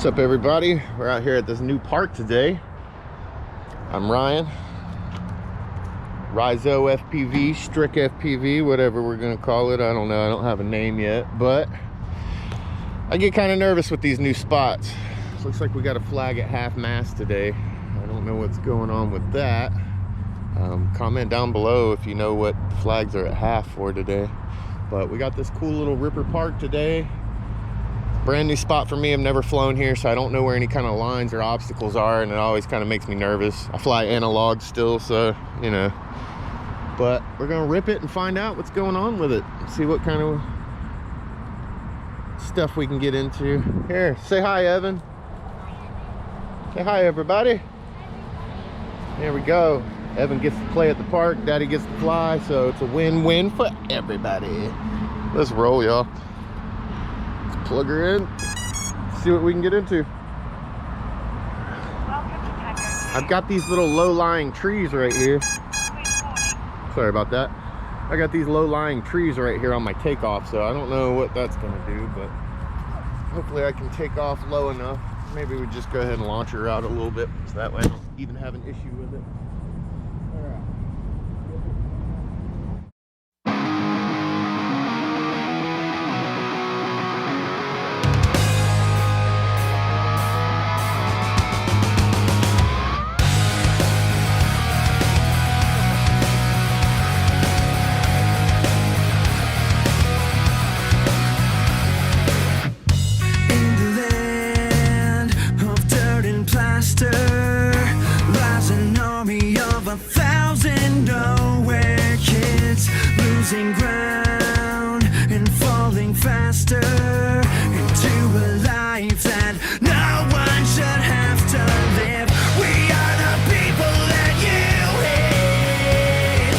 What's up, everybody? We're out here at this new park today. I'm Ryan. Rizo FPV, Strick FPV, whatever we're gonna call it. I don't know, I don't have a name yet, but I get kind of nervous with these new spots. Looks like we got a flag at half mast today. I don't know what's going on with that. Comment down below if you know what flags are at half for today. But we got this cool little Ripper Park today. Brand new spot for me. I've never flown here, so I don't know where any kind of lines or obstacles are, and it always kind of makes me nervous. I fly analog still, so you know. But we're gonna rip it and find out what's going on with it. See what kind of stuff we can get into. Here, say hi, Evan. Say hi, everybody. There we go. Evan gets to play at the park, Daddy gets to fly, so it's a win-win for everybody. Let's roll, y'all. Let's plug her in, see what we can get into. I've got these little low-lying trees right here. Sorry about that. I got these low-lying trees right here on my takeoff, so I don't know what that's gonna do, but hopefully I can take off low enough. Maybe we just go ahead and launch her out a little bit, so that way I don't even have an issue with it. Lies an army of 1,000 nowhere kids, losing ground and falling faster into a life that no one should have to live. We are the people that you hate.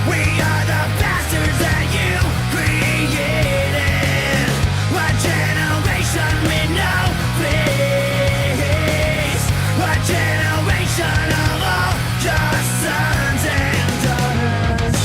We are the bastards that you created. A generation with no face. A generation of all your sons and daughters.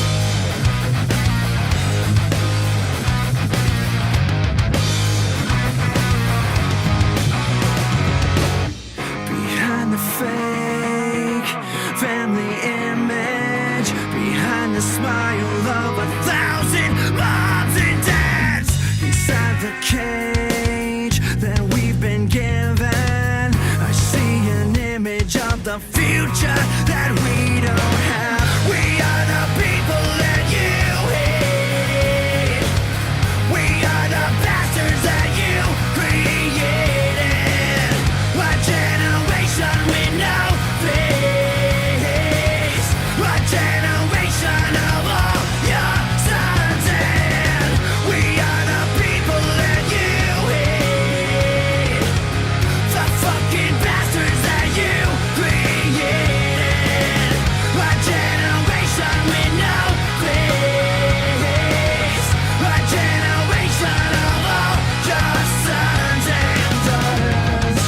Behind the fake family image, behind the smile of 1,000 moms and dads, inside the cage that we've been given, I see an image of the future that we don't have. We are the people that you hate. We are the bastards that you created. A generation with no face. A generation of all your sons, and we are the people that you hate. The fucking bastards that you created. A generation with no face. A generation of all your sons and daughters.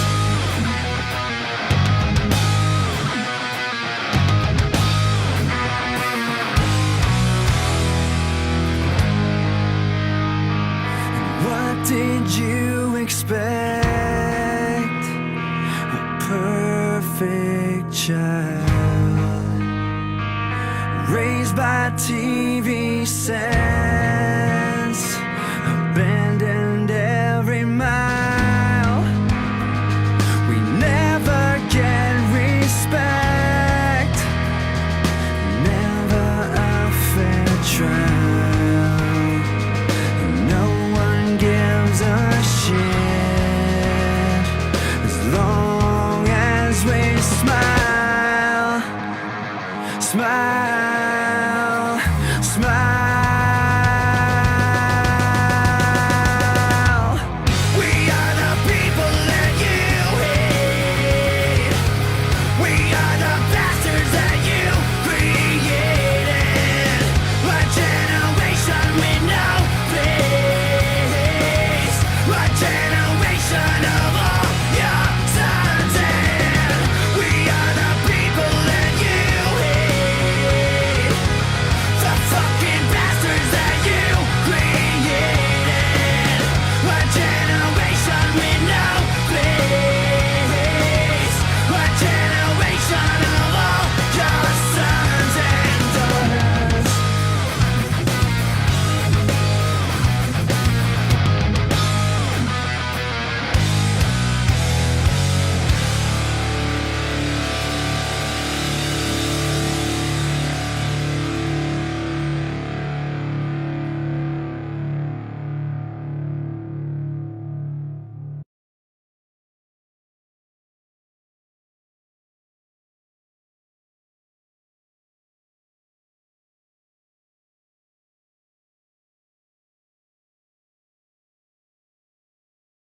What did you expect? A perfect child raised by TV set.